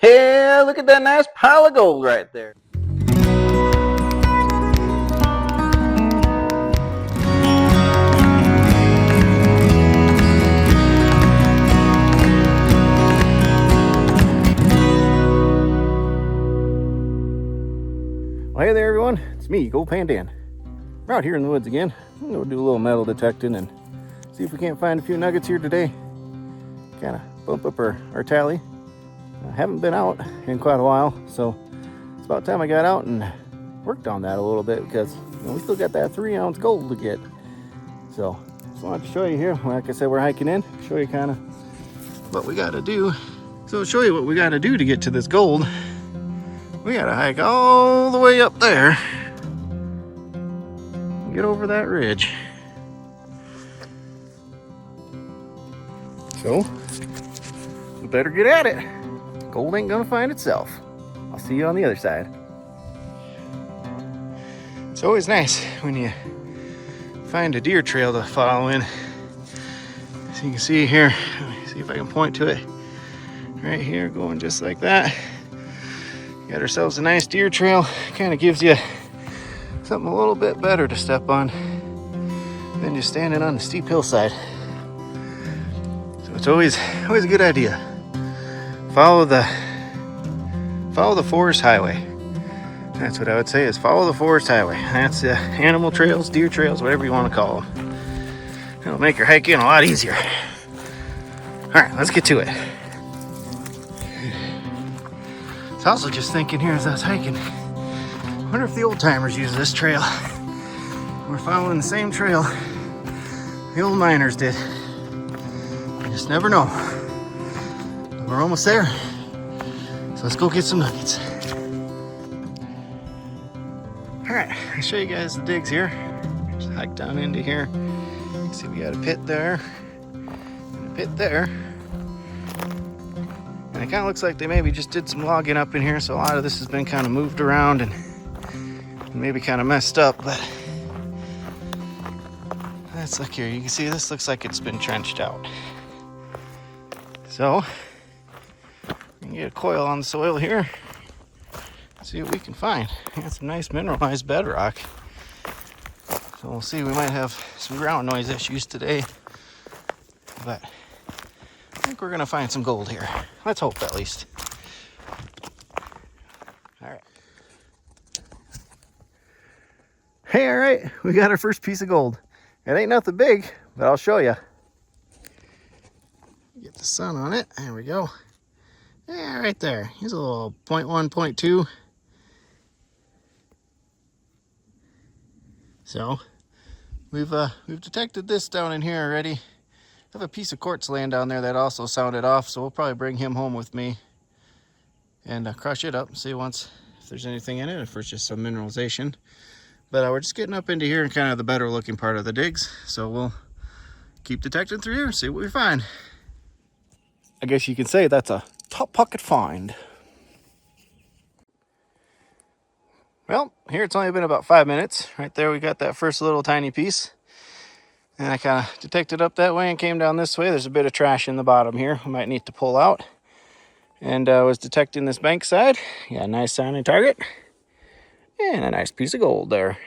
Yeah, look at that nice pile of gold right there. Well, hey there everyone, it's me, Gold Pandan. We're out here in the woods again. I'm gonna do a little metal detecting and see if we can't find a few nuggets here today. Kind of bump up our tally. I haven't been out in quite a while, so it's about time I got out and worked on that a little bit because we still got that 3-ounce gold to get. So just wanted to show you here. Like I said, we're hiking in, show you kind of what we gotta do. So I'll show you what we gotta do to get to this gold. We gotta hike all the way up there, get over that ridge. So we better get at it. Gold ain't gonna find itself. I'll see you on the other side. It's always nice when you find a deer trail to follow in. As you can see here, let me see if I can point to it. Right here, going just like that. Got ourselves a nice deer trail. Kind of gives you something a little bit better to step on than just standing on the steep hillside. So it's always a good idea. Follow the forest highway. That's what I would say, is follow the forest highway. That's animal trails, deer trails, whatever you want to call them. It'll make your hiking a lot easier. All right, let's get to it. I was also just thinking here as I was hiking, I wonder if the old timers use this trail. We're following the same trail the old miners did. You just never know. But we're almost there. So let's go get some nuggets. All right, I'll show you guys the digs here. Just hike down into here. You can see we got a pit there and a pit there. And it kind of looks like they maybe just did some logging up in here, so a lot of this has been kind of moved around and maybe kind of messed up, but let's look here. You can see this looks like it's been trenched out. So we can get a coil on the soil here, see what we can find. We got some nice mineralized bedrock. So we'll see, we might have some ground noise issues today, but I think we're gonna find some gold here. Let's hope, at least. All right. Hey, all right, we got our first piece of gold. It ain't nothing big, but I'll show you. Get the sun on it. There we go. Yeah, right there. Here's a little 0.1, 0.2. So we've detected this down in here already. I have a piece of quartz laying down there that also sounded off, so we'll probably bring him home with me and crush it up and see if there's anything in it, if it's just some mineralization. But we're just getting up into here and kind of the better looking part of the digs, so we'll keep detecting through here and see what we find. I guess you can say that's a top pocket find. Well, here it's only been about 5 minutes. Right there we got that first little tiny piece. And I kind of detected up that way and came down this way. There's a bit of trash in the bottom here we might need to pull out. And I was detecting this bank side. Got a nice sounding target. And a nice piece of gold there.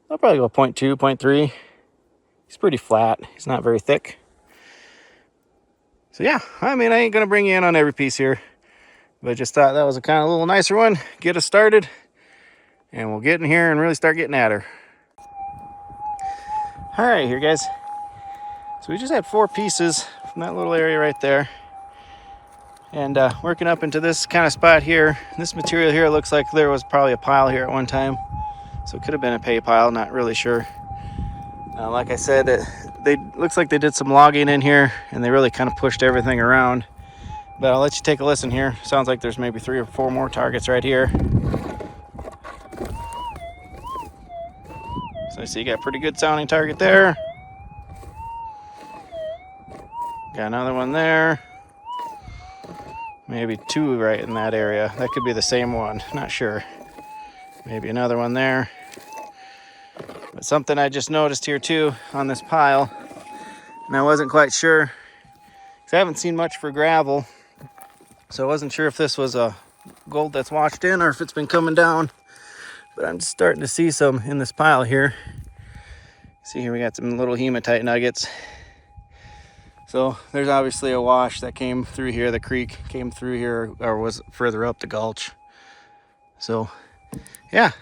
I'll probably go 0.2, 0.3. He's pretty flat. He's not very thick. So yeah, I mean, I ain't going to bring you in on every piece here. But I just thought that was a kind of little nicer one. Get us started. And we'll get in here and really start getting at her. All right, here guys. So we just had 4 pieces from that little area right there. And working up into this kind of spot here. This material here looks like there was probably a pile here at one time. So it could have been a pay pile, not really sure. Like I said, looks like they did some logging in here and they really kind of pushed everything around. But I'll let you take a listen here. Sounds like there's maybe 3 or 4 more targets right here. So I see you got a pretty good sounding target there. Got another one there. Maybe 2 right in that area. That could be the same one, not sure. Maybe another one there. But something I just noticed here too on this pile, and I wasn't quite sure, because I haven't seen much for gravel. So I wasn't sure if this was a gold that's washed in or if it's been coming down, but I'm just starting to see some in this pile here. See here we got some little hematite nuggets. So there's obviously a wash that came through here. The creek came through here or was further up the gulch. So yeah,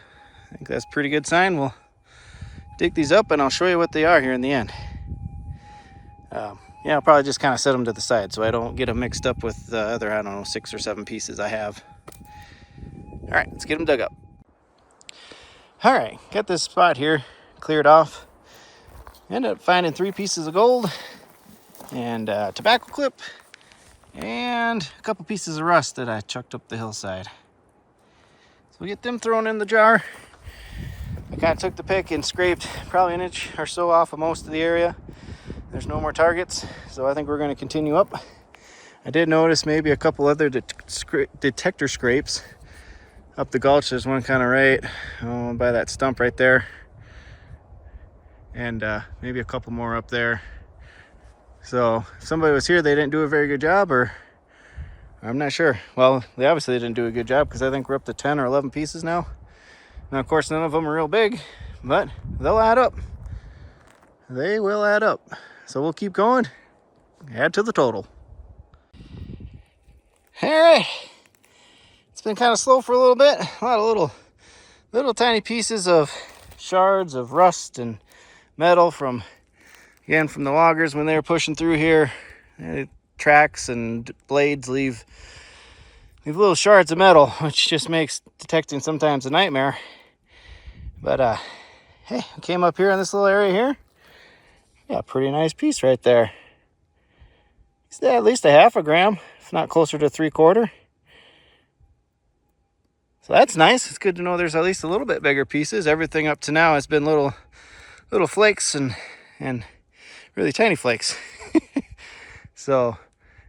I think that's a pretty good sign. We'll dig these up and I'll show you what they are here in the end. Yeah, I'll probably just kind of set them to the side so I don't get them mixed up with the other, I don't know, 6 or 7 pieces I have. All right, let's get them dug up. All right, got this spot here cleared off. Ended up finding 3 pieces of gold and a tobacco clip and a couple pieces of rust that I chucked up the hillside. So we get them thrown in the jar. I kind of took the pick and scraped probably an inch or so off of most of the area. There's no more targets, so I think we're going to continue up. I did notice maybe a couple other detector scrapes up the gulch. There's one kind of right by that stump right there, and maybe a couple more up there. So if somebody was here, they didn't do a very good job, or I'm not sure. Well, they obviously didn't do a good job because I think we're up to 10 or 11 pieces now. Now, of course, none of them are real big, but they'll add up. They will add up. So we'll keep going, add to the total. All right, it's been kind of slow for a little bit. A lot of little tiny pieces of shards of rust and metal from the loggers when they were pushing through here. Tracks and blades leave little shards of metal, which just makes detecting sometimes a nightmare. But hey, I came up here in this little area here. Yeah, pretty nice piece right there. It's at least a half a gram, if not closer to 3/4. So that's nice. It's good to know there's at least a little bit bigger pieces. Everything up to now has been little flakes and really tiny flakes. So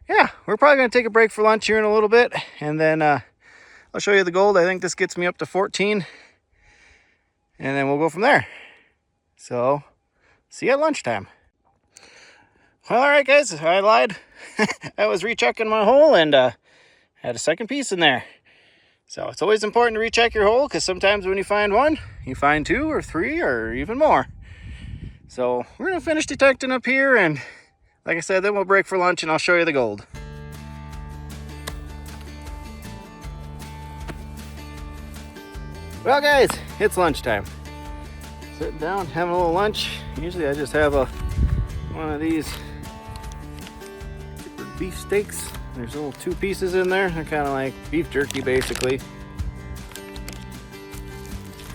yeah, we're probably going to take a break for lunch here in a little bit, and then I'll show you the gold. I think this gets me up to 14, and then we'll go from there. So see you at lunchtime. Well, all right, guys, I lied. I was rechecking my hole and had a second piece in there. So it's always important to recheck your hole, because sometimes when you find one, you find 2 or 3 or even more. So we're going to finish detecting up here, and like I said, then we'll break for lunch and I'll show you the gold. Well, guys, it's lunchtime. Sitting down, having a little lunch. Usually I just have one of these beef steaks. There's little 2 pieces in there. They're kind of like beef jerky, basically.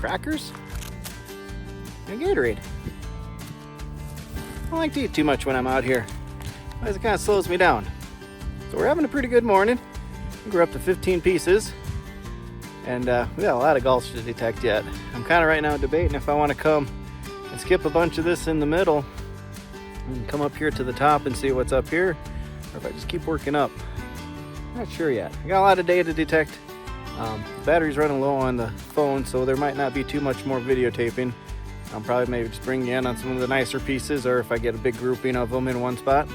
Crackers and Gatorade. I don't like to eat too much when I'm out here, because it kind of slows me down. So we're having a pretty good morning. We're up to 15 pieces, and we got a lot of gulch to detect yet. I'm kind of right now debating if I want to come and skip a bunch of this in the middle and come up here to the top and see what's up here, or if I just keep working up. I'm not sure yet. I got a lot of data to detect. The battery's running low on the phone, so there might not be too much more videotaping. I'll probably maybe just bring you in on some of the nicer pieces, or if I get a big grouping of them in one spot.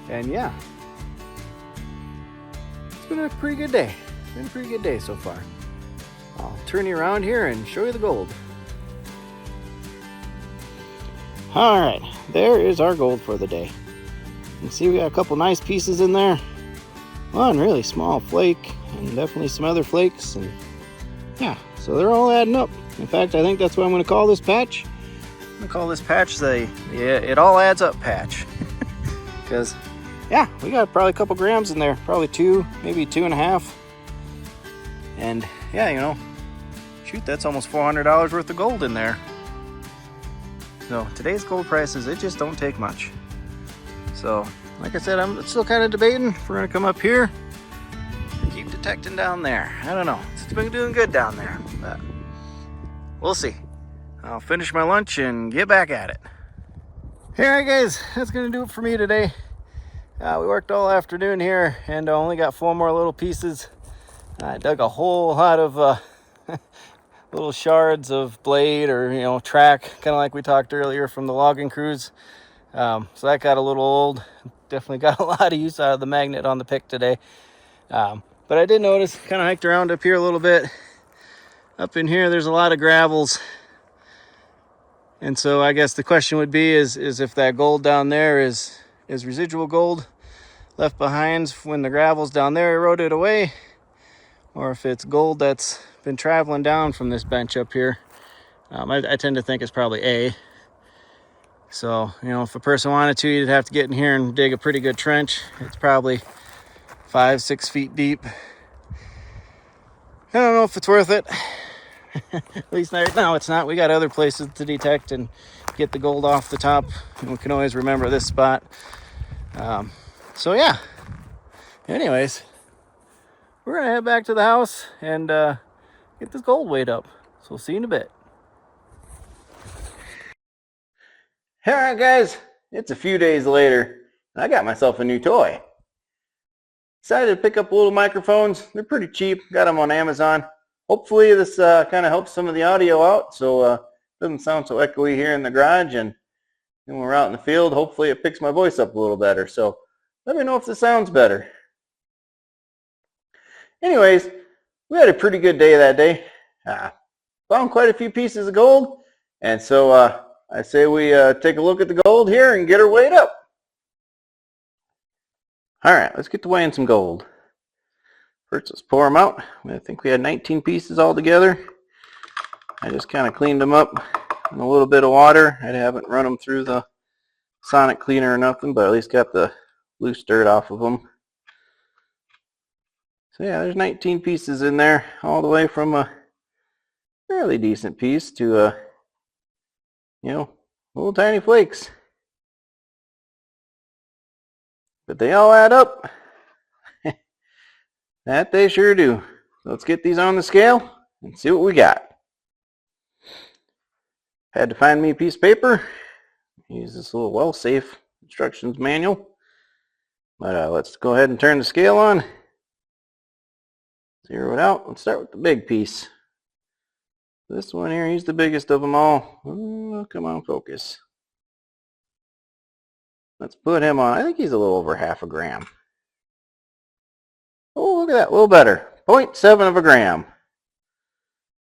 And yeah, it's been a pretty good day. It's been a pretty good day so far. I'll turn you around here and show you the gold. All right, there is our gold for the day. You can see we got a couple nice pieces in there. One really small flake, and definitely some other flakes, and yeah, so they're all adding up. In fact, I think that's what I'm going to call this patch. I'm going to call this patch the it all adds up patch. Because yeah, we got probably a couple grams in there, probably 2, maybe 2.5. And yeah, you know, shoot, that's almost $400 worth of gold in there. So today's gold prices, it just don't take much. So like I said, I'm still kind of debating if we're going to come up here and keep detecting down there. I don't know. It's been doing good down there, but we'll see. I'll finish my lunch and get back at it. All right, guys, that's going to do it for me today. We worked all afternoon here, and I only got 4 more little pieces. I dug a whole lot of little shards of blade, or, you know, track, kind of like we talked earlier from the logging crews. So that got a little old. Definitely got a lot of use out of the magnet on the pick today. But I did notice, kind of hiked around up here a little bit. Up in here, there's a lot of gravels. And so I guess the question would be is if that gold down there is residual gold left behind when the gravel's down there eroded away, or if it's gold that's been traveling down from this bench up here. I tend to think it's probably A. So, you know, if a person wanted to, you'd have to get in here and dig a pretty good trench. It's probably 5-6 feet deep. I don't know if it's worth it. At least right now it's not. We got other places to detect and get the gold off the top. And we can always remember this spot. So yeah. Anyways, we're gonna head back to the house and get this gold weighed up. So we'll see you in a bit. Alright guys, it's a few days later, and I got myself a new toy. Decided to pick up little microphones. They're pretty cheap, got them on Amazon. Hopefully this kind of helps some of the audio out, so it doesn't sound so echoey here in the garage, and when we're out in the field, hopefully it picks my voice up a little better. So let me know if this sounds better. Anyways, we had a pretty good day that day. Found quite a few pieces of gold, and so I say we take a look at the gold here and get her weighed up. Alright, let's get to weighing some gold. First, let's pour them out. I think we had 19 pieces all together. I just kind of cleaned them up in a little bit of water. I haven't run them through the sonic cleaner or nothing, but at least got the loose dirt off of them. So yeah, there's 19 pieces in there, all the way from a fairly decent piece to you know, little tiny flakes. But they all add up. That they sure do. Let's get these on the scale and see what we got. Had to find me a piece of paper. Use this little well-safe instructions manual. But let's go ahead and turn the scale on. Zero it out. Let's start with the big piece. This one here, he's the biggest of them all. Oh, come on, focus. Let's put him on. I think he's a little over half a gram. Oh, look at that, a little better. 0.7 of a gram.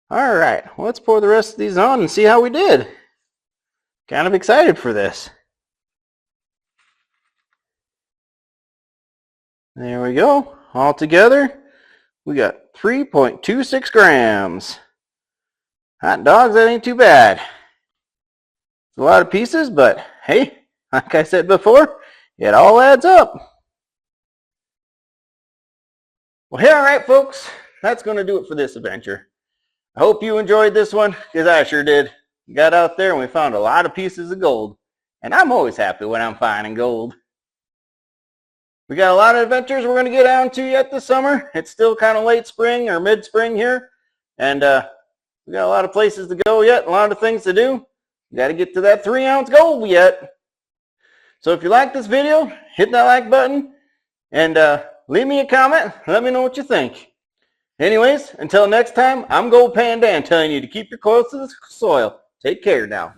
All right, well, let's pour the rest of these on and see how we did. Kind of excited for this. There we go. All together, we got 3.26 grams. Hot dogs, that ain't too bad. It's a lot of pieces, but hey, like I said before, it all adds up. Well, hey, all right, folks, that's going to do it for this adventure. I hope you enjoyed this one, because I sure did. We got out there and we found a lot of pieces of gold, and I'm always happy when I'm finding gold. We got a lot of adventures we're going to get down to yet this summer. It's still kind of late spring or mid-spring here, and we got a lot of places to go yet, a lot of things to do. We got to get to that 3-ounce gold yet. So if you like this video, hit that like button and leave me a comment. Let me know what you think. Anyways, until next time, I'm Gold Pandan telling you to keep your close to the soil. Take care now.